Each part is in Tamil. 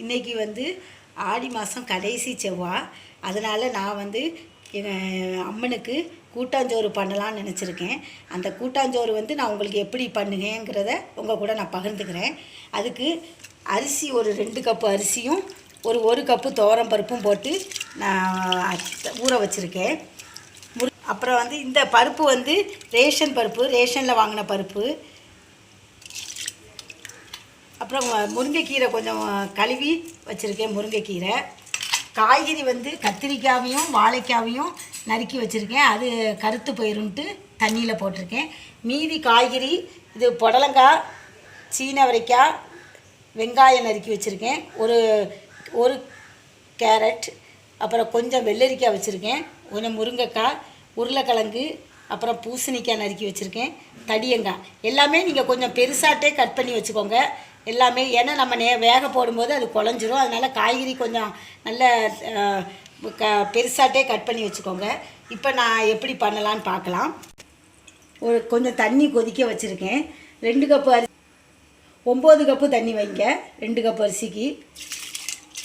இன்றைக்கி வந்து ஆடி மாதம் கடைசி செவ்வாய். அதனால் நான் வந்து எங்கள் அம்மனுக்கு கூட்டாஞ்சோறு பண்ணலான்னு நினச்சிருக்கேன். அந்த கூட்டாஞ்சோறு வந்து நான் உங்களுக்கு எப்படி பண்ணுங்கங்கிறத உங்கள் கூட நான் பகிர்ந்துக்கிறேன். அதுக்கு அரிசி ஒரு 2 கப்பு அரிசியும் ஒரு கப்பு துவரம் பருப்பும் போட்டு நான் ஊற வச்சுருக்கேன். அப்புறம் வந்து இந்த பருப்பு வந்து ரேஷன் பருப்பு, ரேஷனில் வாங்கின பருப்பு. அப்புறம் முருங்கைக்கீரை கொஞ்சம் கழுவி வச்சுருக்கேன். முருங்கைக்கீரை, காய்கறி வந்து கத்திரிக்காயையும் வாழைக்காயையும் நறுக்கி வச்சுருக்கேன். அது கருத்து போயிருன்ட்டு தண்ணியில் போட்டிருக்கேன். மீதி காய்கறி இது புடலங்காய், சீனவரைக்காய், வெங்காயம் நறுக்கி வச்சுருக்கேன். ஒரு கேரட், அப்புறம் கொஞ்சம் வெள்ளரிக்காய் வச்சுருக்கேன். கொஞ்சம் முருங்கைக்காய், உருளைக்கிழங்கு, அப்புறம் பூசணிக்காய் நறுக்கி வச்சுருக்கேன். தடியங்காய் எல்லாமே நீங்கள் கொஞ்சம் பெருசாட்டே கட் பண்ணி வச்சுக்கோங்க எல்லாமே. ஏன்னா நம்ம வேக போடும்போது அது குழஞ்சிரும். அதனால் காய்கறி கொஞ்சம் நல்ல பெருசாட்டே கட் பண்ணி வச்சுக்கோங்க. இப்போ நான் எப்படி பண்ணலான்னு பார்க்கலாம். கொஞ்சம் தண்ணி கொதிக்க வச்சுருக்கேன். 2 கப்பு அரிசி 9 கப்பு தண்ணி வைங்க. 2 கப்பு அரிசிக்கு.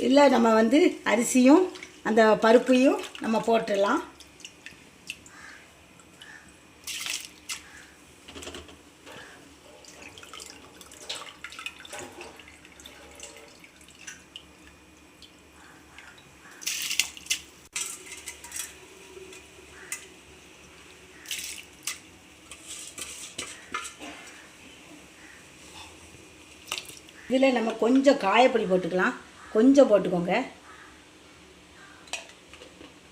இல்லை நம்ம வந்து அரிசியும் அந்த பருப்பையும் நம்ம போட்டுடலாம். இதில் நம்ம கொஞ்சம் காயப்பொடி போட்டுக்கலாம். கொஞ்சம் போட்டுக்கோங்க.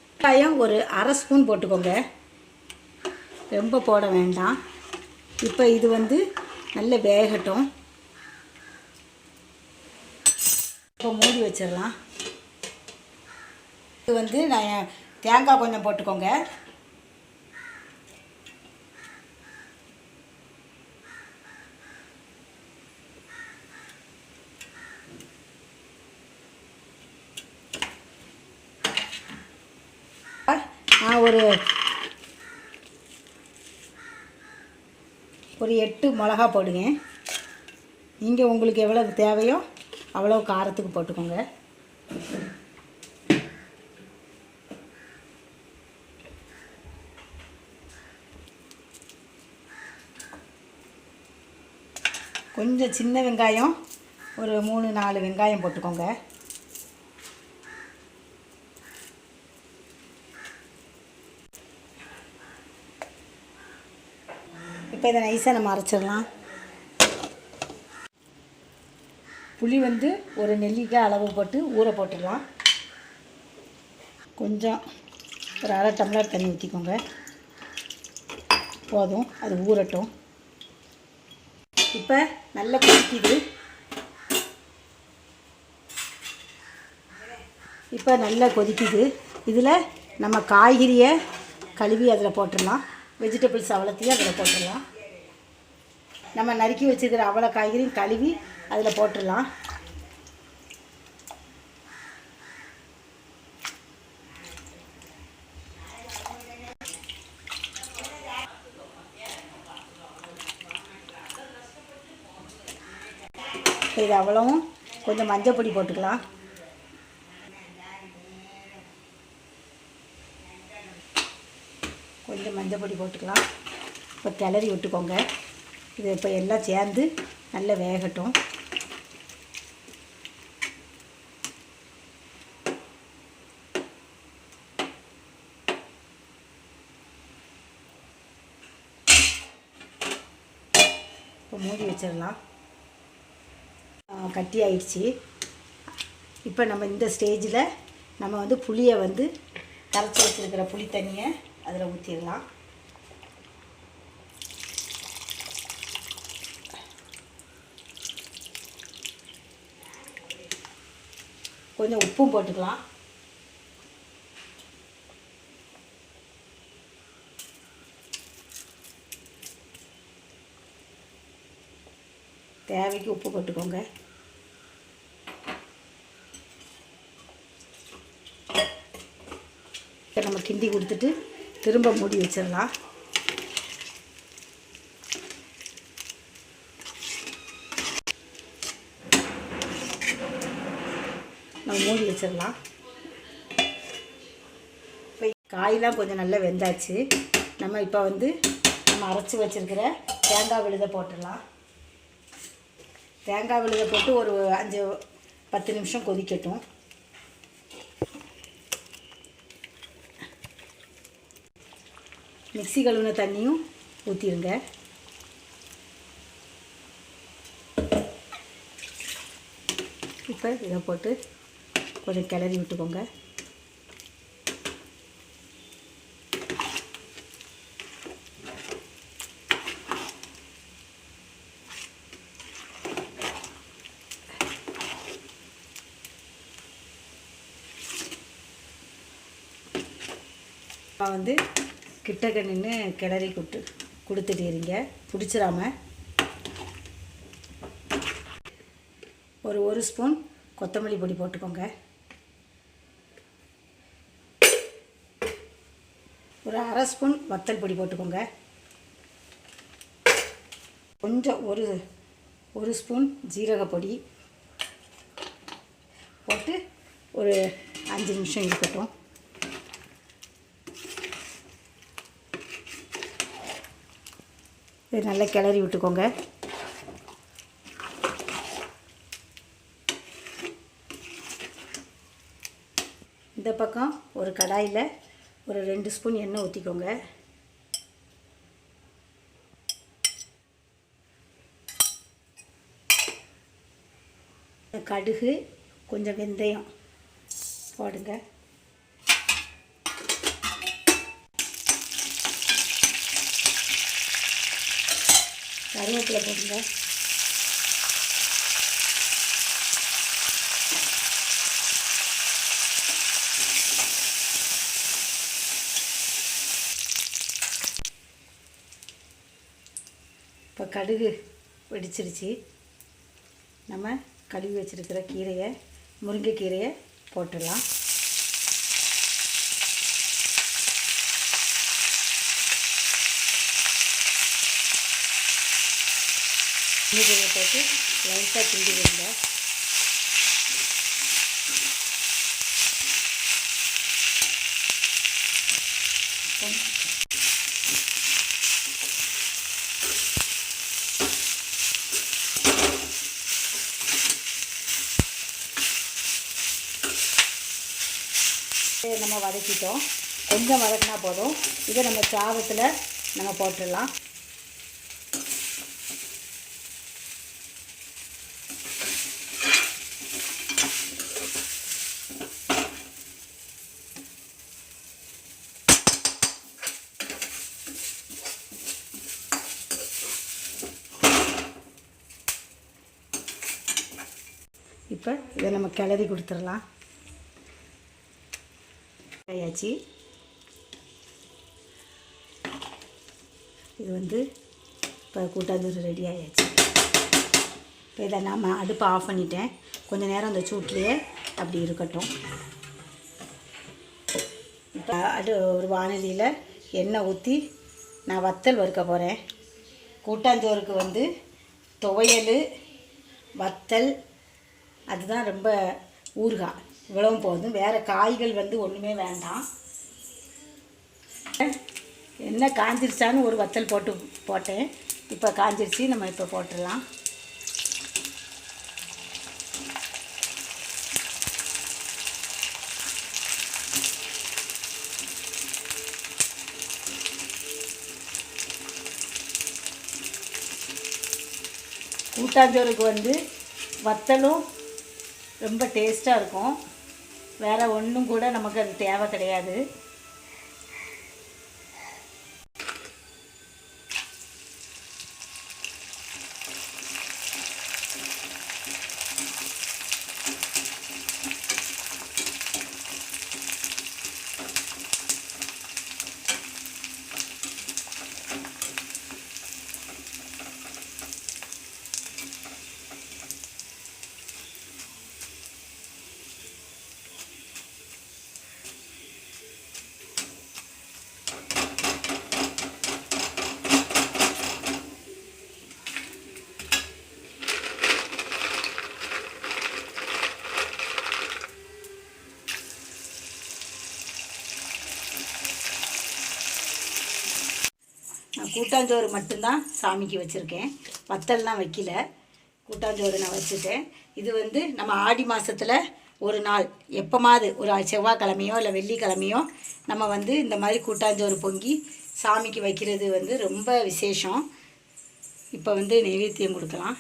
வெங்காயம் ஒரு அரை ஸ்பூன் போட்டுக்கோங்க. ரொம்ப போட வேண்டாம். இப்போ இது வந்து நல்ல வேகட்டும். இப்போ மூடி வச்சிடலாம். இது வந்து நான் தேங்காய் கொஞ்சம் போட்டுக்கோங்க. நான் ஒரு 8 மிளகா போடுங்க. நீங்கள் உங்களுக்கு எவ்வளவு தேவையோ அவ்வளோ காரத்துக்கு போட்டுக்கோங்க. கொஞ்சம் சின்ன வெங்காயம் ஒரு 3-4 வெங்காயம் போட்டுக்கோங்க. இப்போ இதை நைஸாக நம்ம அரைச்சிடலாம். புளி வந்து ஒரு நெல்லிக்காய் அளவு போட்டு ஊற போட்டுடலாம். கொஞ்சம் ஒரு அரை டம்ளர் தண்ணி ஊற்றிக்கோங்க. போதும், அது ஊறட்டும். இப்போ நல்லா கொதிக்குது. இப்போ நல்லா கொதிக்குது. இதில் நம்ம காய்கறியை கழுவி அதில் போட்டுடலாம். வெஜிடபிள்ஸ் அவ்வளோத்தையும் அதில் போட்டுடலாம். நம்ம நறுக்கி வச்சுக்கிற அவ்வளோ காய்கறியும் கழுவி அதில் போட்டுடலாம். இது அவ்வளவும் கொஞ்சம் மஞ்சள் பொடி போட்டுக்கலாம். கொஞ்சம் மஞ்சள் பொடி போட்டுக்கலாம். இப்போ கிளறி விட்டுக்கோங்க. இது இப்போ எல்லாம் சேர்ந்து நல்லா வேகட்டும். இப்போ மூடி வச்சிடலாம். கட்டி ஆயிடுச்சு. இப்போ நம்ம இந்த ஸ்டேஜில் நம்ம வந்து புளியை வந்து கரைச்சி வச்சுருக்கிற புளி தண்ணியை அதில் ஊற்றிடலாம். கொஞ்சம் உப்பும் போட்டுக்கலாம். தேவைக்கு உப்பு போட்டுக்கோங்க. நம்ம கிண்டி கொடுத்துட்டு திரும்ப மூடி வச்சிடலாம். நம்ம மூடி வச்சிடலாம். இப்போ காயெலாம் கொஞ்சம் நல்லா வெந்தாச்சு. நம்ம இப்போ வந்து நம்ம அரைச்சி வச்சுருக்கிற தேங்காய் விழுதை போட்டுடலாம். தேங்காய் விழுதை போட்டு ஒரு 5-10 நிமிஷம் கொதிக்கட்டும். மிக்ஸி கழுவின தண்ணியும் ஊற்றிடுங்க. இப்போ இதை போட்டு கொஞ்சம் கிளறி விட்டுக்கோங்க. வந்து கிட்டக்க நின்று கிளறி கொடுத்துட்டீங்க, பிடிச்சிடாம. ஒரு ஸ்பூன் கொத்தமல்லி பொடி போட்டுக்கோங்க. ஒரு அரை ஸ்பூன் வத்தல் பொடி போட்டுக்கோங்க. கொஞ்சம் ஒரு ஸ்பூன் ஜீரகப்பொடி போட்டு ஒரு 5 நிமிஷம் இருக்கட்டும். இது நல்லா கிளறி விட்டுக்கோங்க. இந்த பக்கம் ஒரு கடாயில் ஒரு 2 ஸ்பூன் எண்ணெய் ஊற்றிக்கோங்க. கடுகு, கொஞ்சம் வெந்தயம் போடுங்க. கருவேப்பிலை போடுங்க. இப்போ கடுகு வெடிச்சிருச்சு. நம்ம கழுவி வச்சுருக்கிற முருங்கைக்கீரையை போட்டுடலாம். முருங்கைக்கீரையை போட்டு லைட்டாக கிண்டி விடுங்க. நம்ம வதக்கிட்டோம். கொஞ்சம் வதக்கினா போதும். இதை நம்ம சாதத்தில் நம்ம போட்டுடலாம். இப்போ இதை நம்ம கிளறி கொடுத்துடலாம். ஆயாச்சு. இது வந்து இப்போ கூட்டாஞ்சோறு ரெடி ஆயாச்சு. இப்போ இதை நாம் அடுப்பை ஆஃப் பண்ணிட்டேன். கொஞ்சம் நேரம் அந்த சூட்லேயே அப்படி இருக்கட்டும். இப்போ ஒரு வானலியில் எண்ணெய் ஊற்றி நான் வத்தல் வறுக்க போகிறேன். கூட்டாஞ்சோறுக்கு வந்து துவையல், வத்தல், அதுதான் ரொம்ப ஊறுகாய், இவ்வளவும் போதும். வேறு காய்கள் வந்து ஒன்றுமே வேண்டாம். எண்ணெய் காஞ்சிருச்சான்னு ஒரு வத்தல் போட்டேன். இப்போ காஞ்சிருச்சு. நம்ம இப்போ போட்டுடலாம். கூட்டாஞ்சோறுக்கு வந்து வத்தலும் ரொம்ப டேஸ்ட்டாக இருக்கும். வேறு ஒன்றும் கூட நமக்கு அது தேவை கிடையாது. கூட்டாஞ்சோறு மட்டும்தான் சாமிக்கு வச்சுருக்கேன், வத்தல்லாம் வைக்கல. கூட்டாஞ்சோறு நான் வச்சுட்டேன். இது வந்து நம்ம ஆடி மாதத்தில் ஒரு நாள் எப்போமாவது ஒரு செவ்வாய்க்கிழமையோ இல்லை வெள்ளிக்கிழமையோ நம்ம வந்து இந்த மாதிரி கூட்டாஞ்சோறு பொங்கி சாமிக்கு வைக்கிறது வந்து ரொம்ப விசேஷம். இப்போ வந்து நைவேத்தியம் கொடுக்கலாம்.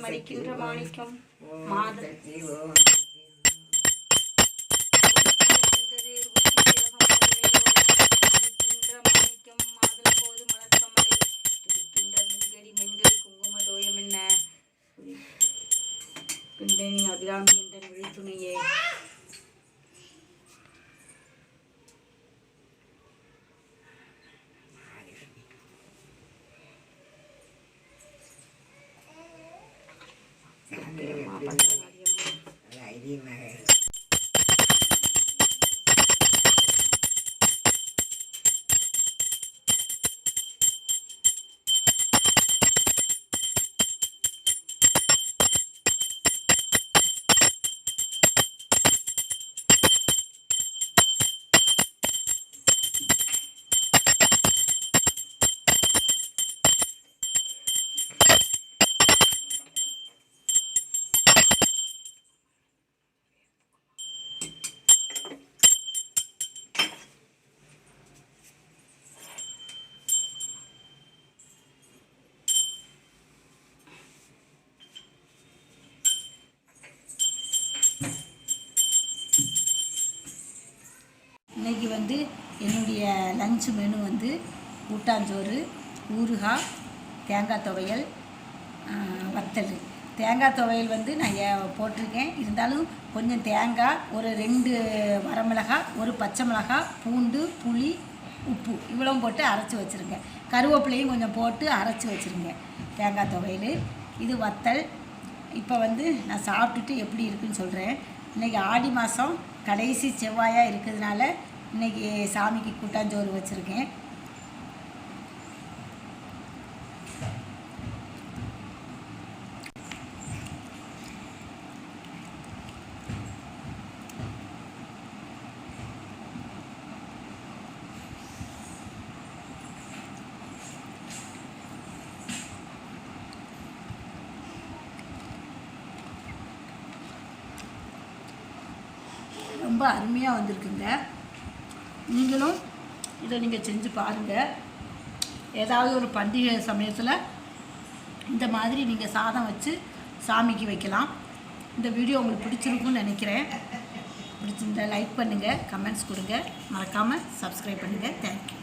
மடிக்கின்ற மாணிக்கம் மாதம் பிண்டனி அபிராமி என்ற விழித்துணையே. இன்றைக்கி வந்து என்னுடைய லஞ்ச் மெனு வந்து கூட்டாஞ்சோறு, ஊறுகாய், தேங்காய் துவையல், வத்தல். தேங்காய் துவையல் வந்து நான் போட்டிருக்கேன், இருந்தாலும் கொஞ்சம் தேங்காய், ஒரு 2 வரமிளகாய், ஒரு பச்சை மிளகாய், பூண்டு, புளி, உப்பு இவ்வளோ போட்டு அரைச்சி வச்சுருக்கேன். கருவேப்பிலையும் கொஞ்சம் போட்டு அரைச்சி வச்சுருக்கேன். தேங்காய் துவையல், இது வத்தல். இப்போ வந்து நான் சாப்பிட்டுட்டு எப்படி இருக்குன்னு சொல்கிறேன். இன்றைக்கி ஆடி மாதம் கடைசி செவ்வாயாக இருக்கிறதுனால இன்றைக்கி சாமிக்கு கூட்டாஞ்சோறு வச்சுருக்கேன். ரொம்ப அருமையாக வந்திருக்குங்க. நீங்களும் இதை நீங்கள் செஞ்சு பாருங்கள். ஏதாவது ஒரு பண்டிகை சமயத்தில் இந்த மாதிரி நீங்கள் சாதம் வச்சு சாமிக்கு வைக்கலாம். இந்த வீடியோ உங்களுக்கு பிடிச்சிருக்குன்னு நினைக்கிறேன். பிடிச்சிருந்தா லைக் பண்ணுங்கள், கமெண்ட்ஸ் கொடுங்க, மறக்காமல் சப்ஸ்கிரைப் பண்ணுங்கள். தேங்க்யூ.